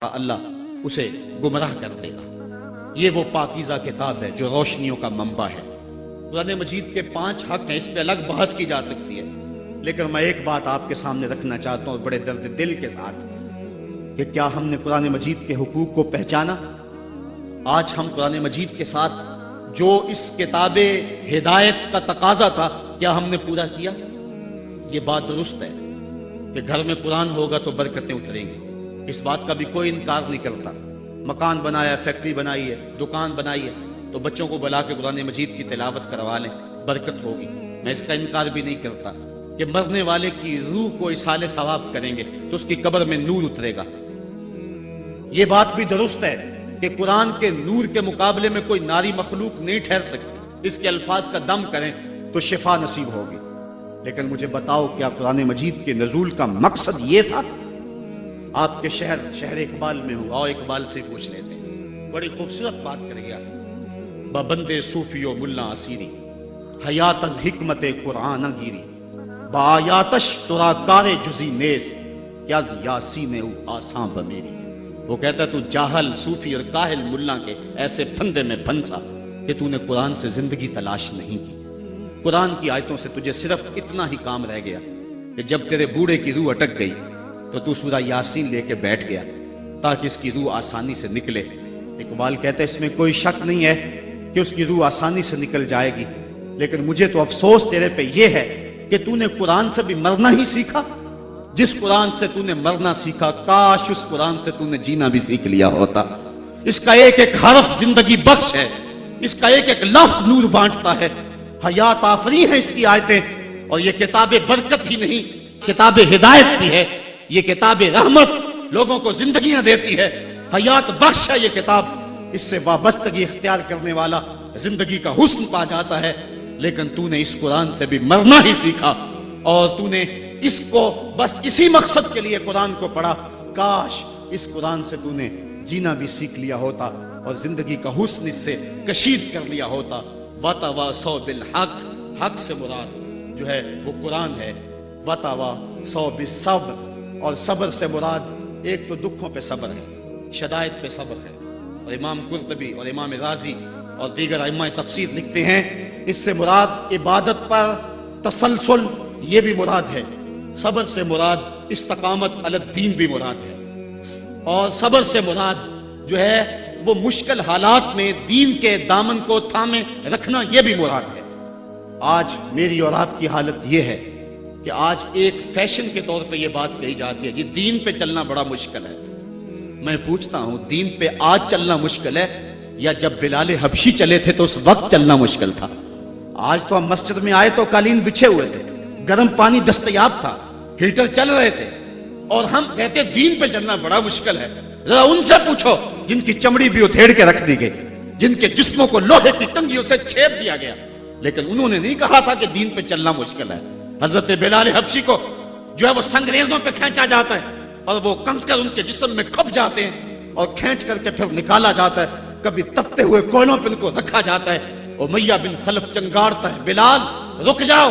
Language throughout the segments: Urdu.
اللہ اسے گمراہ کر دے گا۔ یہ وہ پاکیزہ کتاب ہے جو روشنیوں کا منبع ہے۔ قرآن مجید کے 5 حق ہیں، اس پہ الگ بحث کی جا سکتی ہے، لیکن میں ایک بات آپ کے سامنے رکھنا چاہتا ہوں بڑے درد دل کے ساتھ کہ کیا ہم نے قرآن مجید کے حقوق کو پہچانا؟ آج ہم قرآن مجید کے ساتھ جو اس کتاب ہدایت کا تقاضا تھا کیا ہم نے پورا کیا؟ یہ بات درست ہے کہ گھر میں قرآن ہوگا تو برکتیں اتریں گی، اس بات کا بھی کوئی انکار نہیں کرتا۔ مکان بنایا، فیکٹری بنائی ہے، دکان بنائی ہے تو بچوں کو بلا کے قرآن مجید کی تلاوت کروا لیں، برکت ہوگی۔ میں اس کا انکار بھی نہیں کرتا کہ مرنے والے کی روح کو اصال ثواب کریں گے تو اس کی قبر میں نور اترے گا۔ یہ بات بھی درست ہے کہ قرآن کے نور کے مقابلے میں کوئی ناری مخلوق نہیں ٹھہر سکتی، اس کے الفاظ کا دم کریں تو شفا نصیب ہوگی۔ لیکن مجھے بتاؤ، کیا قرآن مجید کے نزول کا مقصد یہ تھا؟ آپ کے شہر اقبال میں ہوں، اور اقبال سے پوچھ لیتے ہیں، بڑی خوبصورت بات کر گیا۔ بندے صوفی و ملا اسیری حیات از حکمت قرآن گیری، بآیاتش ترا کار جزی نیست کیا یاسین او آساں بمیری۔ وہ کہتا ہے تو جاہل صوفی اور کاہل ملا کے ایسے پھندے میں پھنسا کہ تو نے قرآن سے زندگی تلاش نہیں کی۔ قرآن کی آیتوں سے تجھے صرف اتنا ہی کام رہ گیا کہ جب تیرے بوڑھے کی روح اٹک گئی تو تو سورہ یاسین لے کے بیٹھ گیا تاکہ اس کی روح آسانی سے نکلے۔ اقبال کہتا ہے اس میں کوئی شک نہیں ہے کہ اس کی روح آسانی سے نکل جائے گی، لیکن مجھے تو افسوس تیرے پہ یہ ہے کہ تو نے قرآن سے بھی مرنا ہی سیکھا۔ جس قرآن سے تو نے مرنا سیکھا، کاش اس قرآن سے تو نے جینا بھی سیکھ لیا ہوتا۔ اس کا ایک ایک حرف زندگی بخش ہے، اس کا ایک ایک لفظ نور بانٹتا ہے، حیات آفری ہیں اس کی آیتیں، اور یہ کتاب برکت ہی نہیں، کتاب ہدایت بھی ہے۔ یہ کتاب رحمت لوگوں کو زندگیاں دیتی ہے، حیات بخش ہے یہ کتاب۔ اس سے وابستگی اختیار کرنے والا زندگی کا حسن پا جاتا ہے۔ لیکن تو نے اس قرآن سے بھی مرنا ہی سیکھا، اور تو نے اس کو بس اسی مقصد کے لیے قرآن کو پڑھا۔ کاش اس قرآن سے تو نے جینا بھی سیکھ لیا ہوتا اور زندگی کا حسن اس سے کشید کر لیا ہوتا۔ وَتَوَاصَوْا بِالْحَقِّ، حق سے مراد جو ہے وہ قرآن ہے۔ وَتَوَاصَوْا بِالصَّبْرِ، اور صبر سے مراد ایک تو دکھوں پہ صبر ہے، شدائد پہ صبر ہے، اور امام قرطبی اور امام رازی اور دیگر ائمہ تفسیر لکھتے ہیں اس سے مراد عبادت پر تسلسل یہ بھی مراد ہے، صبر سے مراد استقامت علی الدین بھی مراد ہے، اور صبر سے مراد جو ہے وہ مشکل حالات میں دین کے دامن کو تھامے رکھنا یہ بھی مراد ہے۔ آج میری اور آپ کی حالت یہ ہے کہ آج ایک فیشن کے طور پہ یہ بات کہی جاتی ہے جی دین پہ چلنا بڑا مشکل ہے۔ میں پوچھتا ہوں، دین پہ آج چلنا مشکل ہے یا جب بلال حبشی چلے تھے تو اس وقت چلنا مشکل تھا؟ آج تو ہم مسجد میں آئے تو قالین بچھے ہوئے تھے، گرم پانی دستیاب تھا، ہیٹر چل رہے تھے، اور ہم کہتے دین پہ چلنا بڑا مشکل ہے۔ ذرا ان سے پوچھو جن کی چمڑی بھی ادھیڑ کے رکھ دی گئی، جن کے جسموں کو لوہے کی ٹنگیوں سے چھید دیا گیا، لیکن انہوں نے نہیں کہا تھا کہ دین پہ چلنا مشکل ہے۔ حضرت بلال حبشی کو جو ہے وہ سنگریزوں پہ کھینچا جاتا ہے اور وہ کنکر ان کے جسم میں کھپ جاتے ہیں اور کھینچ کر کے پھر نکالا جاتا ہے، کبھی تپتے ہوئے کوئلوں پہ ان کو رکھا جاتا ہے۔ امیہ بن خلف چنگارتا ہے، بلال رک جاؤ،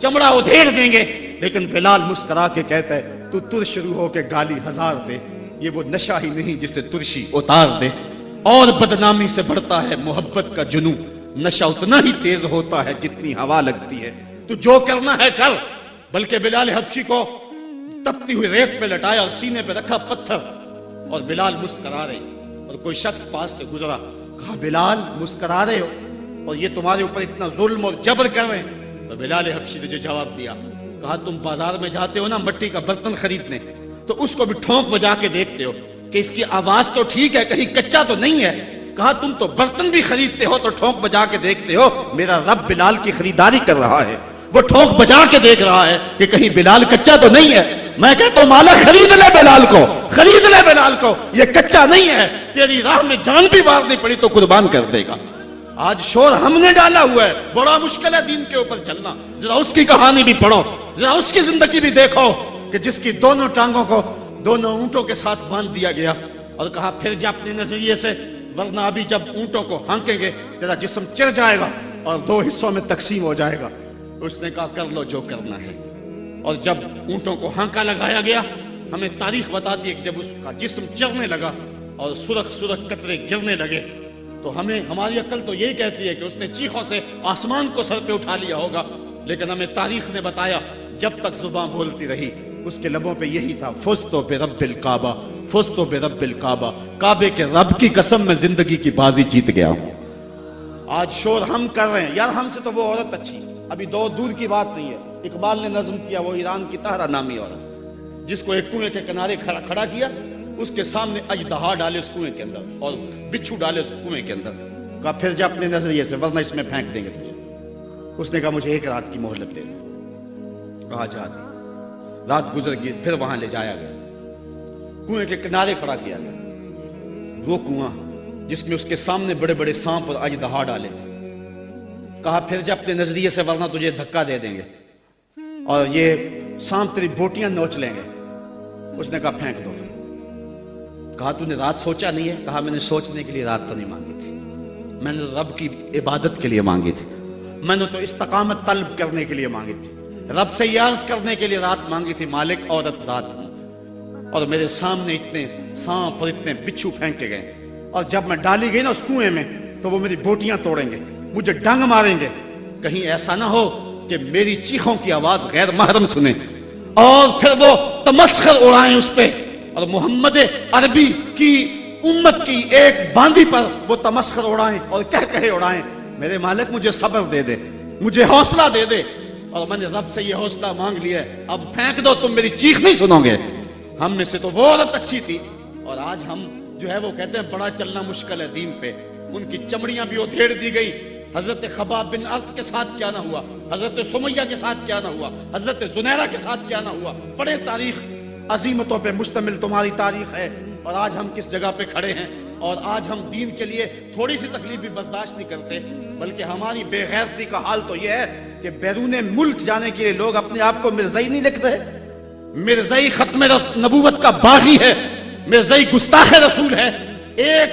چمڑا ادھیڑ دیں گے، لیکن بلال مسکرا کے کہتا ہے تو تر شروع ہو کے گالی ہزار دے، یہ وہ نشہ ہی نہیں جسے ترشی اتار دے۔ اور بدنامی سے بڑھتا ہے محبت کا جنون، نشہ اتنا ہی تیز ہوتا ہے جتنی ہوا لگتی ہے۔ تو جو کرنا ہے کر۔ بلکہ بلال حبشی کو تپتی ہوئی ریت پہ لٹایا اور سینے پہ رکھا پتھر، اور بلال مسکرا رہے، اور کوئی شخص پاس سے گزرا، کہا بلال مسکرا رہے ہو اور یہ تمہارے اوپر اتنا ظلم اور جبر کر رہے ہیں؟ تو بلال حبشی نے جو جواب دیا، کہا تم بازار میں جاتے ہو نا مٹی کا برتن خریدنے، تو اس کو بھی ٹھونک بجا کے دیکھتے ہو کہ اس کی آواز تو ٹھیک ہے، کہیں کچا تو نہیں ہے۔ کہا تم تو برتن بھی خریدتے ہو تو ٹھونک بجا کے دیکھتے ہو، میرا رب بلال کی خریداری کر رہا ہے، وہ ٹھونک بجا کے دیکھ رہا ہے کہ کہیں بلال کچا تو نہیں ہے۔ میں کہتا ہوں مالا خرید لے بلال کو، خرید لے بلال کو، یہ کچا نہیں ہے، تیری راہ میں جان بھی مارنی پڑی تو قربان کر دے گا۔ آج شور ہم نے ڈالا ہوا ہے، بڑا مشکل ہے دین کے اوپر چلنا۔ ذرا اس کی کہانی بھی پڑھو، ذرا اس کی زندگی بھی دیکھو کہ جس کی دونوں ٹانگوں کو دونوں اونٹوں کے ساتھ باندھ دیا گیا، اور کہا پھر جا اپنے نظریے سے، ورنہ ابھی جب اونٹوں کو ہانکیں گے تیرا جسم چر جائے گا اور 2 حصوں میں تقسیم ہو جائے گا۔ اس نے کہا کر لو جو کرنا ہے، اور جب اونٹوں کو ہانکا لگایا گیا ہمیں تاریخ بتاتی ہے کہ جب اس کا جسم چرنے لگا اور سرخ سرخ قطرے گرنے لگے تو ہماری عقل تو یہی کہتی ہے کہ اس نے چیخوں سے آسمان کو سر پہ اٹھا لیا ہوگا، لیکن ہمیں تاریخ نے بتایا جب تک زبان بولتی رہی اس کے لبوں پہ یہی تھا، فزتو برب الکعبہ، فزتو برب الکعبہ، کعبے کے رب کی قسم میں زندگی کی بازی جیت گیا ہوں۔ آج شور ہم کر رہے ہیں، یار ہم سے تو وہ عورت اچھی، ابھی دور کی بات نہیں ہے، اقبال نے نظم کیا، وہ ایران کی طاہرہ نامی عورت جس کو ایک کنویں کے کنارے کھڑا کیا، اس کے سامنے اژدہا ڈالے اس کنویں کے اندر اور بچھو ڈالے اس کنویں کے اندر، کہا پھر جا اپنے نظریے سے ورنہ اس میں پھینک دیں گے تجھے۔ اس نے کہا مجھے ایک رات کی مہلت دے دو، کہا جا دی، رات گزر گئی، پھر وہاں لے جایا گیا، کنویں کے کنارے کھڑا کیا گیا، وہ کنواں جس میں اس کے سامنے بڑے بڑے سانپ اور اژدہا ڈالے تھے، کہا پھر جا اپنے نظریے سے ورنہ تجھے دھکا دے دیں گے اور یہ سانپ تیری بوٹیاں نوچ لیں گے۔ اس نے کہا پھینک دو۔ کہا تو نے رات سوچا نہیں ہے؟ کہا میں نے سوچنے کے لیے رات تو نہیں مانگی تھی، میں نے رب کی عبادت کے لیے مانگی تھی، میں نے تو استقامت طلب کرنے کے لیے مانگی تھی، رب سے یہ عرض کرنے کے لیے رات مانگی تھی، مالک عورت ذات ہوں اور میرے سامنے اتنے سانپ اور اتنے بچھو پھینکے گئے اور جب میں ڈالی گئی نا اس کنویں میں تو وہ میری بوٹیاں توڑیں گے، مجھے ڈنگ ماریں گے، کہیں ایسا نہ ہو کہ میری چیخوں کی آواز غیر محرم سنیں اور پھر وہ تمسخر اڑائیں اس پہ اور محمد عربی کی امت کی ایک باندی پر وہ تمسخر اڑائیں اور کہے اڑائیں۔ میرے مالک مجھے صبر دے دے، مجھے حوصلہ دے دے، اور میں نے رب سے یہ حوصلہ مانگ لیا ہے، اب پھینک دو، تم میری چیخ نہیں سنو گے۔ ہم میں سے تو وہ عورت اچھی تھی اور آج ہم جو ہے وہ کہتے ہیں بڑا چلنا مشکل ہے دین پہ، ان کی چمڑیاں بھی ادھیڑ دی گئی۔ حضرت خباب بن ارت کے ساتھ کیا نہ ہوا، حضرت سمیہ کے ساتھ کیا نہ ہوا، حضرت زنیرہ کے ساتھ کیا نہ ہوا۔ پڑھے تاریخ، عظیمتوں پہ مشتمل تمہاری تاریخ ہے، اور آج ہم کس جگہ پہ کھڑے ہیں، اور آج ہم دین کے لیے تھوڑی سی تکلیف بھی برداشت نہیں کرتے، بلکہ ہماری بے غیرتی کا حال تو یہ ہے کہ بیرون ملک جانے کے لیے لوگ اپنے آپ کو مرزائی نہیں لکھتے۔ مرزائی ختم نبوت کا باغی ہے، مرزائی گستاخ رسول ہے، ایک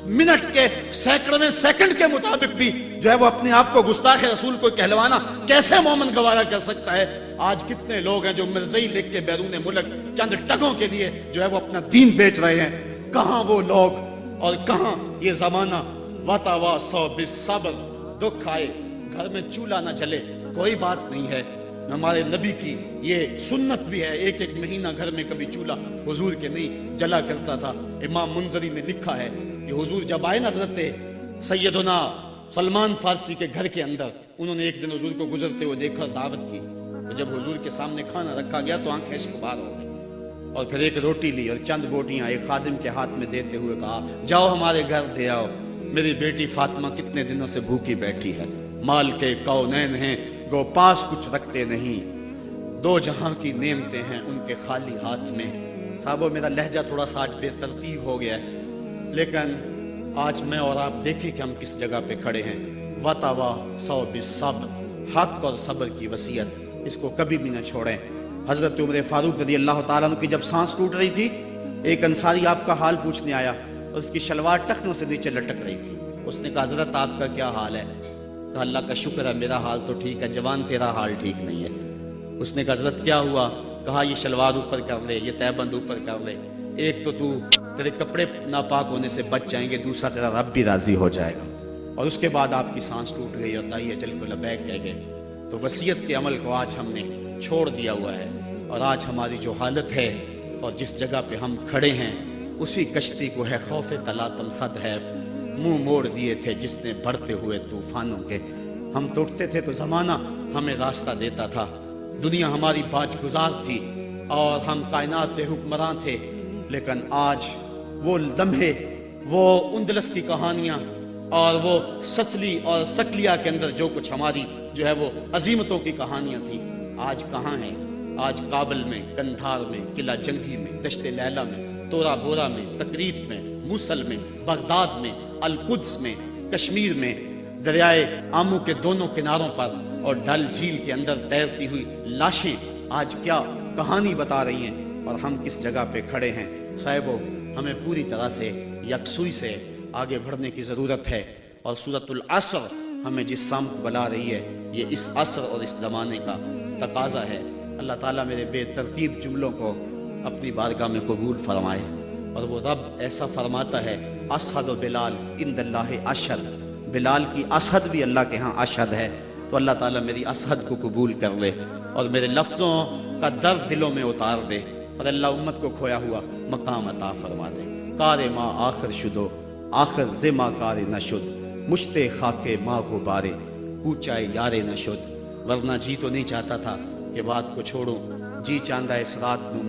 منٹ کے سینکڑویں سیکنڈ کے مطابق بھی جو ہے وہ اپنے آپ کو گستاخ رسول کو کہلوانا کیسے مومن گوارا کر سکتا ہے؟ آج کتنے لوگ ہیں جو مرزائی لکھ کے بیرون ملک چند ٹگوں کے لیے جو ہے وہ اپنا دین بیچ رہے ہیں۔ کہاں وہ لوگ اور کہاں یہ زمانہ؟ وَتَوَا سو بالصبر، دکھ آئے گھر میں چولہا نہ جلے کوئی بات نہیں ہے، ہمارے نبی کی یہ سنت بھی ہے، ایک مہینہ گھر میں کبھی چولہا حضور کے نہیں جلا کرتا تھا۔ امام منذری نے لکھا ہے کہ حضور جب آئے نا حضرت سیدنا سلمان فارسی کے گھر کے اندر، انہوں نے ایک دن حضور کو گزرتے ہوئے دیکھا، دعوت کی، تو جب حضور کے سامنے کھانا رکھا گیا تو آنکھیں اشک بار ہو گئی، اور پھر ایک روٹی لی اور چند بوٹیاں ایک خادم کے ہاتھ میں دیتے ہوئے کہا جاؤ ہمارے گھر دے آؤ، میری بیٹی فاطمہ کتنے دنوں سے بھوکی بیٹھی ہے، مال کے کونین ہیں گو پاس کچھ رکھتے نہیں، دو جہاں کی نعمتیں ہیں ان کے خالی ہاتھ میں۔ صاحبو میرا لہجہ تھوڑا سا آج بے ترتیب ہو گیا ہے، لیکن آج میں اور آپ دیکھیں کہ ہم کس جگہ پہ کھڑے ہیں۔ وَتَوَا سو بالصبر، حق اور صبر کی وصیت، اس کو کبھی بھی نہ چھوڑیں۔ حضرت عمر فاروق رضی اللہ تعالیٰ عنہ کی جب سانس ٹوٹ رہی تھی، ایک انصاری آپ کا حال پوچھنے آیا، اس کی شلوار ٹخنوں سے نیچے لٹک رہی تھی۔ اس نے کہا حضرت آپ کا کیا حال ہے؟ کہا اللہ کا شکر ہے میرا حال تو ٹھیک ہے، جوان تیرا حال ٹھیک نہیں ہے۔ اس نے کہا حضرت کیا ہوا؟ کہا یہ شلوار اوپر کر لے، یہ تہبند اوپر کر لے، ایک تو تیرے کپڑے ناپاک ہونے سے بچ جائیں گے، دوسرا تیرا رب بھی راضی ہو جائے گا۔ اور اس کے بعد آپ کی سانس ٹوٹ گئی اور دائی اجل کو لبیک کہہ گئے۔ تو وصیت کے عمل کو آج ہم نے چھوڑ دیا ہوا ہے، اور آج ہماری جو حالت ہے اور جس جگہ پہ ہم کھڑے ہیں اسی کشتی کو ہے خوف تلاطم صد ہے، منہ موڑ دیے تھے جس نے بڑھتے ہوئے طوفانوں کے۔ ہم توڑتے تھے تو زمانہ ہمیں راستہ دیتا تھا، دنیا ہماری باج گزار تھی اور ہم کائنات کے حکمراں تھے، لیکن آج وہ لمحے، وہ اندلس کی کہانیاں اور وہ سسلی اور سکلیا کے اندر جو کچھ ہماری جو ہے وہ عظیمتوں کی کہانیاں تھیں، آج کہاں ہیں؟ آج کابل میں، کندھار میں، قلعہ جنگی میں، دشت لیلہ میں، تورا بورا میں، تکریت میں، موصل میں، بغداد میں، القدس میں، کشمیر میں، دریائے آمو کے دونوں کناروں پر اور ڈل جھیل کے اندر تیرتی ہوئی لاشیں آج کیا کہانی بتا رہی ہیں، اور ہم کس جگہ پہ کھڑے ہیں۔ صاحبو ہمیں پوری طرح سے یکسوئی سے آگے بڑھنے کی ضرورت ہے، اور سورۃ العصر ہمیں جس سمت بلا رہی ہے یہ اس عصر اور اس زمانے کا تقاضا ہے۔ اللہ تعالیٰ میرے بے ترتیب جملوں کو اپنی بارگاہ میں قبول فرمائے۔ اور وہ رب ایسا فرماتا ہے اسحد و بلال عند اللہ اشہد، بلال کی اسحد بھی اللہ کے ہاں اشہد ہے۔ تو اللہ تعالیٰ میری اسحد کو قبول کر لے اور میرے لفظوں کا درد دلوں میں اتار دے، اور اللہ امت کو کھویا ہوا مقام عطا فرما دے۔ کار ما آخر شدو آخر زما کار نشد، مشتے خاکے ما غبارے کوچائے یارے نشد۔ ورنہ جی تو نہیں چاہتا تھا کہ بات کو چھوڑوں، جی چاندہ اس رات نو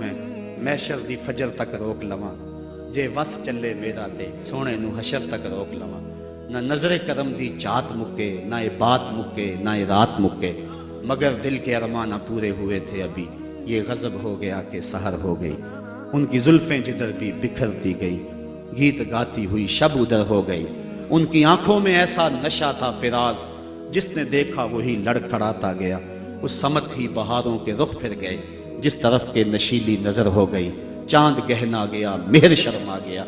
میں شر دی فجر تک روک لواں، جے وس چلے میرا تے سونے نو حشر تک روک لواں۔ نہ نظر کرم دی چات مکے، نہ یہ بات مکے، نہ یہ رات مکے، مگر دل کے ارمانہ پورے ہوئے تھے ابھی، یہ غضب ہو گیا کہ سحر ہو گئی۔ ان کی زلفیں جدھر بھی بکھرتی گئی، گیت گاتی ہوئی شب ادھر ہو گئی۔ ان کی آنکھوں میں ایسا نشہ تھا فراز، جس نے دیکھا وہی لڑکھڑاتا گیا۔ اس سمت ہی بہاروں کے رخ پھر گئے، جس طرف کے نشیلی نظر ہو گئی۔ چاند گہنا گیا، مہر شرما گیا،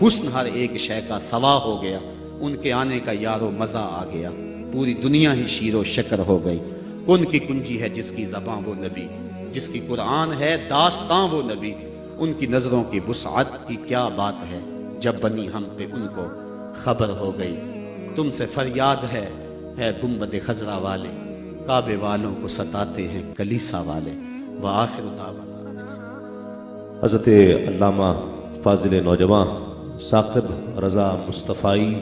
حسن ہر ایک شے کا سوا ہو گیا۔ ان کے آنے کا یارو مزہ آ گیا، پوری دنیا ہی شیر و شکر ہو گئی۔ کن کی کنجی ہے جس کی زباں وہ نبی، جس کی قرآن ہے داستاں وہ نبی۔ ان کی نظروں کی وسعت کی کیا بات ہے، جب بنی ہم پہ ان کو خبر ہو گئی۔ تم سے فریاد ہے گنبد خضرا والے، کعبے والوں کو ستاتے ہیں کلیسا والے۔ وآخر دعوانا حضرت علامہ فاضل نوجوان ثاقب رضا مصطفائی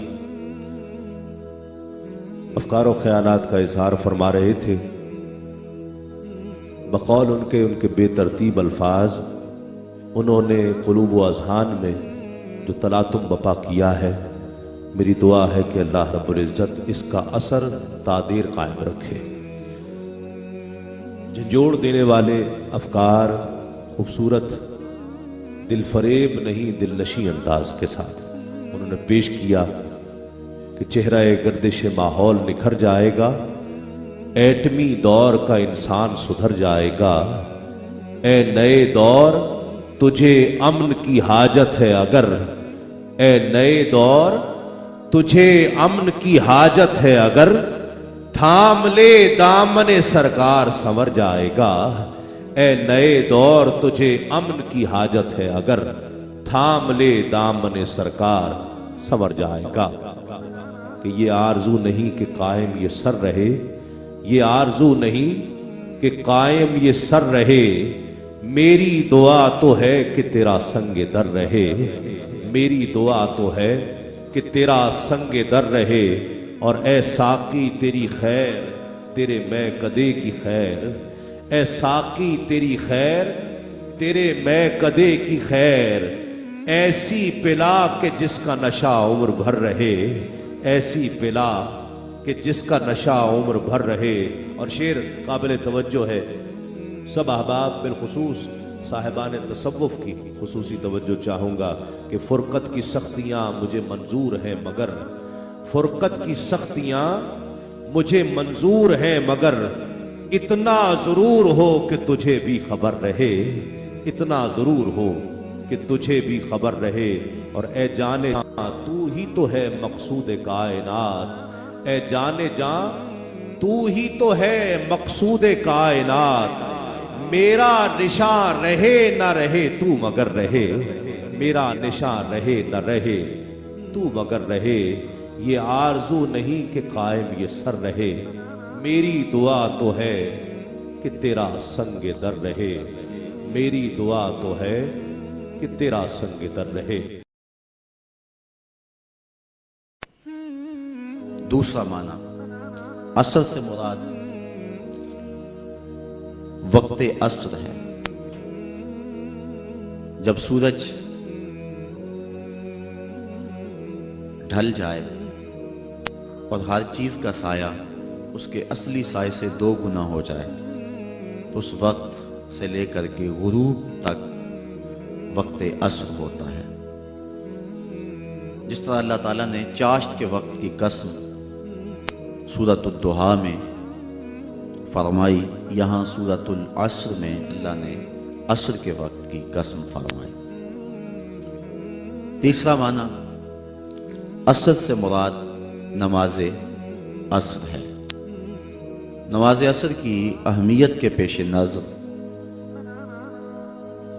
افکار و خیالات کا اظہار فرما رہے تھے۔ بقول ان کے بے ترتیب الفاظ انہوں نے قلوب و اذہان میں جو تلاطم بپا کیا ہے، میری دعا ہے کہ اللہ رب العزت اس کا اثر تادیر قائم رکھے۔ جھنجھوڑ دینے والے افکار خوبصورت دل فریب نہیں دل نشیں انداز کے ساتھ انہوں نے پیش کیا کہ چہرہ گردش ماحول نکھر جائے گا، ایٹمی دور کا انسان سدھر جائے گا۔ اے نئے دور تجھے امن کی حاجت ہے اگر، اے نئے دور تجھے امن کی حاجت ہے اگر، تھام لے دامن سرکار سنور جائے گا۔ اے نئے دور تجھے امن کی حاجت ہے اگر، تھام لے دامن سرکار سنور جائے گا۔ کہ یہ آرزو نہیں کہ قائم یہ سر رہے، یہ آرزو نہیں کہ قائم یہ سر رہے، میری دعا تو ہے کہ تیرا سنگ در رہے، میری دعا تو ہے کہ تیرا سنگ در رہے۔ اور اے ساقی تیری خیر تیرے میں کدے کی خیر، اے ساقی تیری خیر تیرے میں کدے کی خیر، ایسی پلا کہ جس کا نشہ عمر بھر رہے، ایسی پلا کہ جس کا نشہ عمر بھر رہے۔ اور شعر قابل توجہ ہے، سب احباب بالخصوص صاحبان تصوف کی خصوصی توجہ چاہوں گا کہ فرقت کی سختیاں مجھے منظور ہیں مگر، فرقت کی سختیاں مجھے منظور ہیں مگر، اتنا ضرور ہو کہ تجھے بھی خبر رہے، اتنا ضرور ہو کہ تجھے بھی خبر رہے۔ اور اے جانے جاں تو ہی تو ہے مقصود کائنات، اے جانے جاں تو ہی تو ہے مقصود کائنات، میرا نشان رہے نہ رہے تو مگر رہے، میرا نشان رہے نہ رہے تو مگر رہے۔ یہ آرزو نہیں کہ قائم یہ سر رہے، میری دعا تو ہے کہ تیرا سنگ در رہے، میری دعا تو ہے کہ تیرا سنگ در رہے۔ دوسرا معنی، عصر سے مراد وقت عصر ہے، جب سورج ڈھل جائے اور ہر چیز کا سایہ اس کے اصلی سائے سے 2 گنا ہو جائے، تو اس وقت سے لے کر کے غروب تک وقت عصر ہوتا ہے۔ جس طرح اللہ تعالیٰ نے چاشت کے وقت کی قسم سورۃ الضحیٰ میں فرمائی، یہاں سورۃ العصر میں اللہ نے عصر کے وقت کی قسم فرمائی۔ تیسرا معنی، عصر سے مراد نماز عصر ہے۔ نماز عصر کی اہمیت کے پیش نظر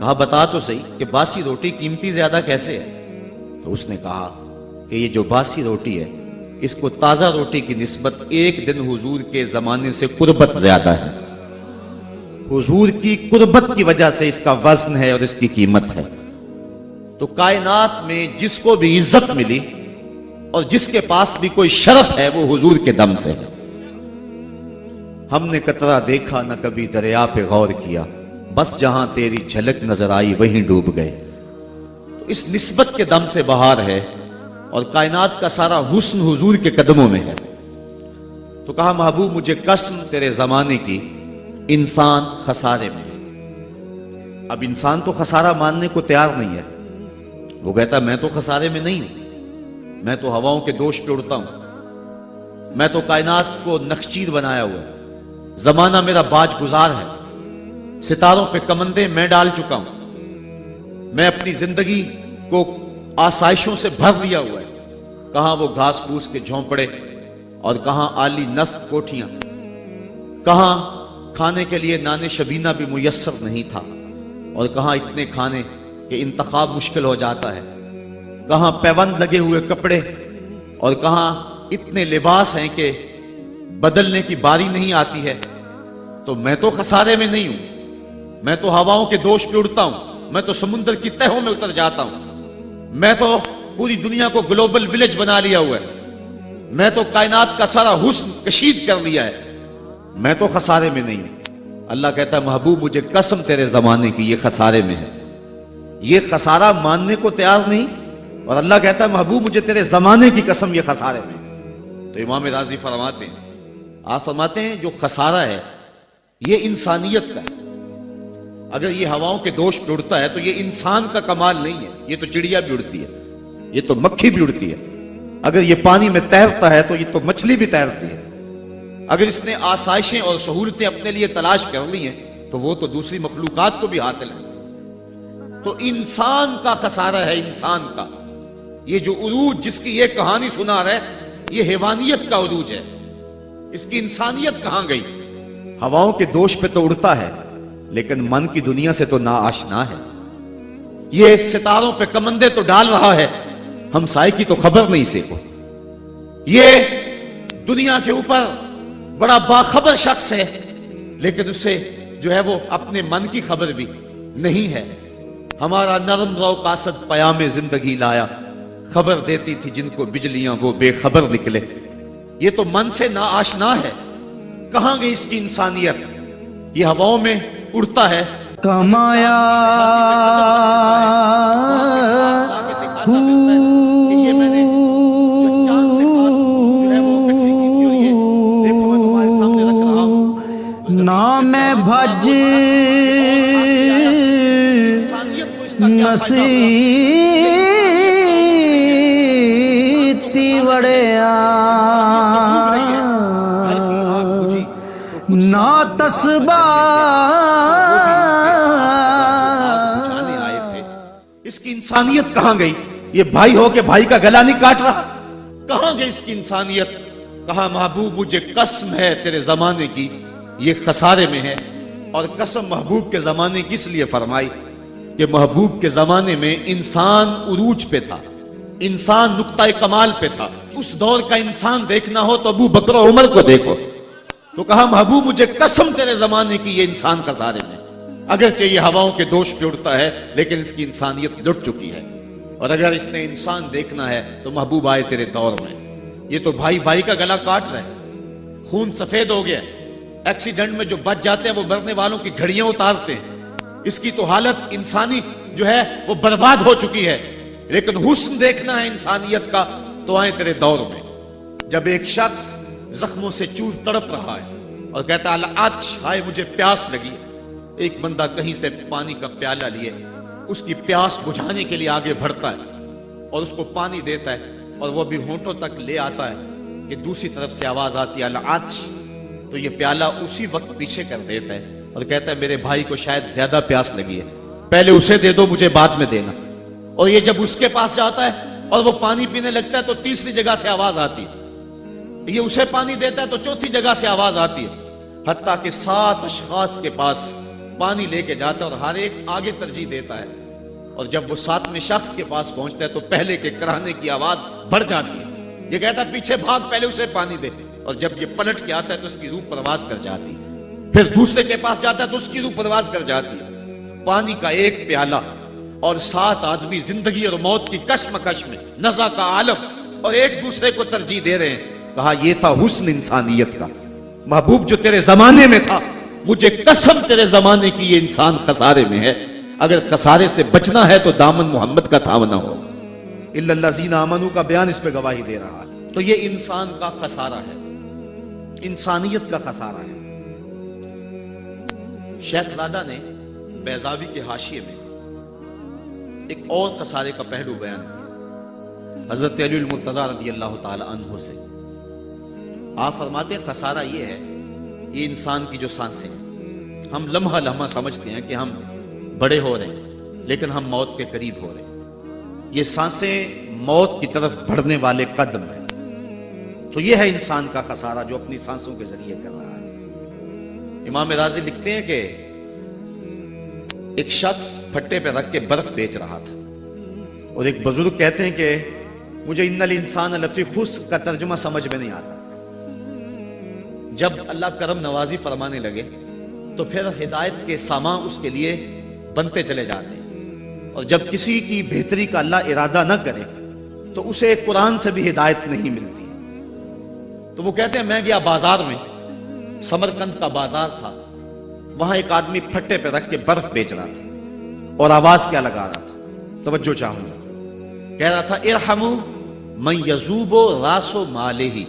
کہا بتا تو صحیح کہ باسی روٹی قیمتی زیادہ کیسے ہے؟ تو اس نے کہا کہ یہ جو باسی روٹی ہے اس کو تازہ روٹی کی نسبت ایک دن حضور کے زمانے سے قربت زیادہ ہے، حضور کی قربت کی وجہ سے اس کا وزن ہے اور اس کی قیمت ہے۔ تو کائنات میں جس کو بھی عزت ملی اور جس کے پاس بھی کوئی شرف ہے وہ حضور کے دم سے ہے۔ ہم نے قطرہ دیکھا نہ کبھی دریا پہ غور کیا، بس جہاں تیری جھلک نظر آئی وہیں ڈوب گئے۔ تو اس نسبت کے دم سے بہار ہے اور کائنات کا سارا حسن حضور کے قدموں میں ہے۔ تو کہا محبوب مجھے قسم تیرے زمانے کی، انسان خسارے میں ہے۔ اب انسان تو خسارہ ماننے کو تیار نہیں ہے، وہ کہتا میں تو خسارے میں نہیں ہوں، میں تو ہواؤں کے دوش پہ اڑتا ہوں، میں تو کائنات کو نخچیر بنایا ہوا ہے، زمانہ میرا باج گزار ہے، ستاروں پہ کمندے میں ڈال چکا ہوں، میں اپنی زندگی کو آسائشوں سے بھر لیا ہوا ہے، کہاں وہ گھاس پھوس کے جھونپڑے اور کہاں عالی نصب کوٹھیاں، کہاں کھانے کے لیے نان شبینہ بھی میسر نہیں تھا، اور کہاں اتنے کھانے کہ انتخاب مشکل ہو جاتا ہے، کہاں پیوند لگے ہوئے کپڑے اور کہاں اتنے لباس ہیں کہ بدلنے کی باری نہیں آتی ہے۔ تو میں تو خسارے میں نہیں ہوں، میں تو ہواؤں کے دوش پہ اڑتا ہوں، میں تو سمندر کی تہوں میں اتر جاتا ہوں، میں تو پوری دنیا کو گلوبل ولیج بنا لیا ہوا ہے، میں تو کائنات کا سارا حسن کشید کر لیا ہے، میں تو خسارے میں نہیں ہوں۔ اللہ کہتا ہے محبوب مجھے قسم تیرے زمانے کی، یہ خسارے میں ہے، یہ خسارہ ماننے کو تیار نہیں، اور اللہ کہتا ہے محبوب مجھے تیرے زمانے کی قسم یہ خسارے میں ہے۔ تو امام راضی فرماتے ہیں، آپ فرماتے ہیں جو خسارہ ہے یہ انسانیت کا ہے۔ اگر یہ ہواؤں کے دوش پہ اڑتا ہے تو یہ انسان کا کمال نہیں ہے، یہ تو چڑیا بھی اڑتی ہے، یہ تو مکھی بھی اڑتی ہے، اگر یہ پانی میں تیرتا ہے تو یہ تو مچھلی بھی تیرتی ہے، اگر اس نے آسائشیں اور سہولتیں اپنے لیے تلاش کر لی ہیں تو وہ تو دوسری مخلوقات کو بھی حاصل ہے۔ تو انسان کا خسارہ ہے، انسان کا یہ جو عروج جس کی یہ کہانی سنا رہے یہ حیوانیت کا عروج ہے، اس کی انسانیت کہاں گئی؟ ہواؤں کے دوش پہ تو اڑتا ہے لیکن من کی دنیا سے تو ناآشنا ہے، یہ ستاروں پہ کمندے تو ڈال رہا ہے، ہمسائے کی تو خبر نہیں سے کو، یہ دنیا کے اوپر بڑا باخبر شخص ہے لیکن اسے جو ہے وہ اپنے من کی خبر بھی نہیں ہے۔ ہمارا نرم رو قاصد پیام زندگی لایا، خبر دیتی تھی جن کو بجلیاں وہ بے خبر نکلے، یہ تو من سے ناآشنا ہے، کہاں گئی اس کی انسانیت؟ یہ ہواؤں میں اڑتا ہے، کمایا نام بھج نصیتی وڑیا نا تسبا اس کی انسانیت کہاں گئی؟ یہ بھائی ہو کے بھائی کا گلا نہیں کاٹ رہا، کہاں گئی اس کی انسانیت؟ کہا محبوب مجھے قسم ہے تیرے زمانے کی، یہ خسارے میں ہے۔ اور قسم محبوب کے زمانے کی اس لیے فرمائی کہ محبوب کے زمانے میں انسان عروج پہ تھا، انسان نقطہ کمال پہ تھا۔ اس دور کا انسان دیکھنا ہو تو ابو بکر و عمر کو دیکھو۔ تو کہا محبوب مجھے قسم تیرے زمانے کی، یہ انسان خسارے میں، اگرچہ یہ ہواؤں کے دوش پہ اڑتا ہے لیکن اس کی انسانیت لٹ چکی ہے۔ اور اگر اس نے انسان دیکھنا ہے تو محبوب آئے تیرے دور میں، یہ تو بھائی بھائی کا گلا کاٹ رہا ہے، خون سفید ہو گیا، ایکسیڈنٹ میں جو بچ جاتے ہیں وہ مرنے والوں کی گھڑیاں اتارتے ہیں، اس کی تو حالت انسانی جو ہے وہ برباد ہو چکی ہے، لیکن حسن دیکھنا ہے انسانیت کا تو آئے تیرے دور میں۔ جب ایک شخص زخموں سے چور تڑپ رہا ہے اور کہتا ہے العطش، ہائے مجھے پیاس لگی، ایک بندہ کہیں سے پانی کا پیالہ لیے اس کی پیاس بجھانے کے لیے آگے بڑھتا ہے اور اس کو پانی دیتا ہے اور وہ بھی ہونٹوں تک لے آتا ہے کہ دوسری طرف سے آواز آتی ہے العطش، تو یہ پیالہ اسی وقت پیچھے کر دیتا ہے اور کہتا ہے میرے بھائی کو شاید زیادہ پیاس لگی ہے، پہلے اسے دے دو مجھے بعد میں دینا۔ اور یہ جب اس کے پاس جاتا ہے اور وہ پانی پینے لگتا ہے تو تیسری جگہ سے آواز آتی ہے، یہ اسے پانی دیتا ہے تو چوتھی جگہ سے آواز آتی ہے، حتیٰ کہ 7 اشخاص کے پاس پانی لے کے جاتا ہے اور ہر ایک آگے ترجیح دیتا ہے، اور جب وہ ساتویں شخص کے پاس پہنچتا ہے تو پہلے کے کراہنے کی آواز بڑھ جاتی ہے، یہ کہتا ہے پیچھے بھاگ، پہلے اسے پانی دے، اور جب یہ پلٹ کے آتا ہے تو اس کی روح پرواز کر جاتی ہے، پھر دوسرے کے پاس جاتا ہے تو اس کی روح پرواز کر جاتی ہے۔ پانی کا ایک پیالہ اور 7 آدمی زندگی اور موت کی کشمکش میں، نزع کا عالم، اور ایک دوسرے کو ترجیح دے رہے ہیں۔ کہا یہ تھا حسن انسانیت کا، محبوب جو تیرے زمانے میں تھا، مجھے قسم تیرے زمانے کی یہ انسان خسارے میں ہے، اگر خسارے سے بچنا ہے تو دامن محمد کا تھامنا ہو۔ الا الذین آمنوا کا بیان اس پہ گواہی دے رہا ہے۔ تو یہ انسان کا خسارہ ہے، انسانیت کا خسارہ ہے۔ شیخ زادہ نے بیضاوی کے حاشیے میں ایک اور خسارے کا پہلو بیان کیا حضرت علی المرتضیٰ رضی اللہ تعالی عنہ سے۔ آپ فرماتے ہیں خسارہ یہ ہے، یہ انسان کی جو سانسیں ہیں، ہم لمحہ لمحہ سمجھتے ہیں کہ ہم بڑے ہو رہے ہیں لیکن ہم موت کے قریب ہو رہے ہیں، یہ سانسیں موت کی طرف بڑھنے والے قدم ہیں۔ تو یہ ہے انسان کا خسارہ جو اپنی سانسوں کے ذریعے کر رہا ہے۔ امام راضی لکھتے ہیں کہ ایک شخص پھٹے پہ رکھ کے برف بیچ رہا تھا، اور ایک بزرگ کہتے ہیں کہ مجھے ان الانسان لفی خسر کا ترجمہ سمجھ میں نہیں آتا۔ جب اللہ کرم نوازی فرمانے لگے تو پھر ہدایت کے سامان اس کے لیے بنتے چلے جاتے ہیں، اور جب کسی کی بہتری کا اللہ ارادہ نہ کرے تو اسے قرآن سے بھی ہدایت نہیں ملتی۔ تو وہ کہتے ہیں میں گیا بازار میں، سمرقند کا بازار تھا، وہاں ایک آدمی پھٹے پہ رکھ کے برف بیچ رہا تھا، اور آواز کیا لگا رہا تھا، توجہ چاہوں گا، کہہ رہا تھا ارحموا من یذوب راس مالہ،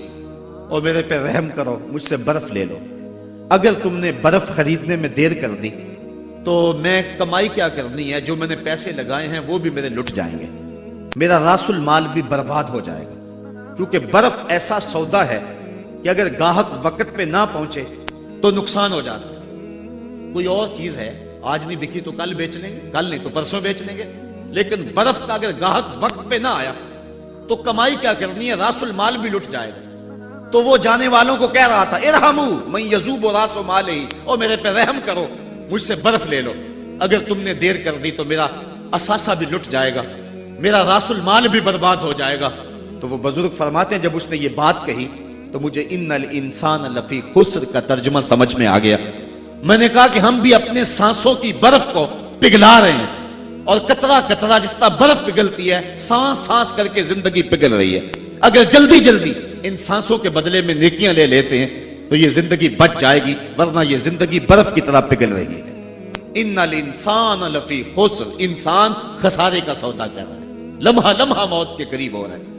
اور میرے پہ رحم کرو، مجھ سے برف لے لو، اگر تم نے برف خریدنے میں دیر کر دی تو میں کمائی کیا کرنی ہے، جو میں نے پیسے لگائے ہیں وہ بھی میرے لٹ جائیں گے، میرا راس المال بھی برباد ہو جائے گا، کیونکہ برف ایسا سودا ہے کہ اگر گاہک وقت پہ نہ پہنچے تو نقصان ہو جاتا ہے۔ کوئی اور چیز ہے آج نہیں بکی تو کل بیچ لیں گے، کل نہیں تو پرسوں بیچ لیں گے، لیکن برف کا اگر گاہک وقت پہ نہ آیا تو کمائی کیا کرنی ہے، راس المال بھی لٹ جائے گا۔ تو وہ جانے والوں کو کہہ رہا تھا ارحموا من یذوب راس مالہ، اور میرے پہ رحم کرو، مجھ سے برف لے لو، اگر تم نے دیر کر دی تو میرا اثاثہ بھی لٹ جائے گا، میرا راس المال بھی برباد ہو جائے گا۔ تو وہ بزرگ فرماتے ہیں جب اس نے یہ بات کہی تو مجھے ان الانسان لفی خسر کا ترجمہ سمجھ میں آ گیا۔ میں نے کہا کہ ہم بھی اپنے سانسوں کی برف کو پگھلا رہے ہیں، اور قطرہ قطرہ جس طرح برف پگھلتی ہے، سانس سانس کر کے زندگی پگھل رہی ہے۔ اگر جلدی جلدی ان سانسوں کے بدلے میں نیکیاں لے لیتے ہیں تو یہ زندگی بچ جائے گی، ورنہ یہ زندگی برف کی طرح پگھل رہی ہے۔ ان الانسان لفی خسر، انسان خسارے کا سودا کر رہا ہے، لمحہ لمحہ موت کے قریب ہو رہا ہے۔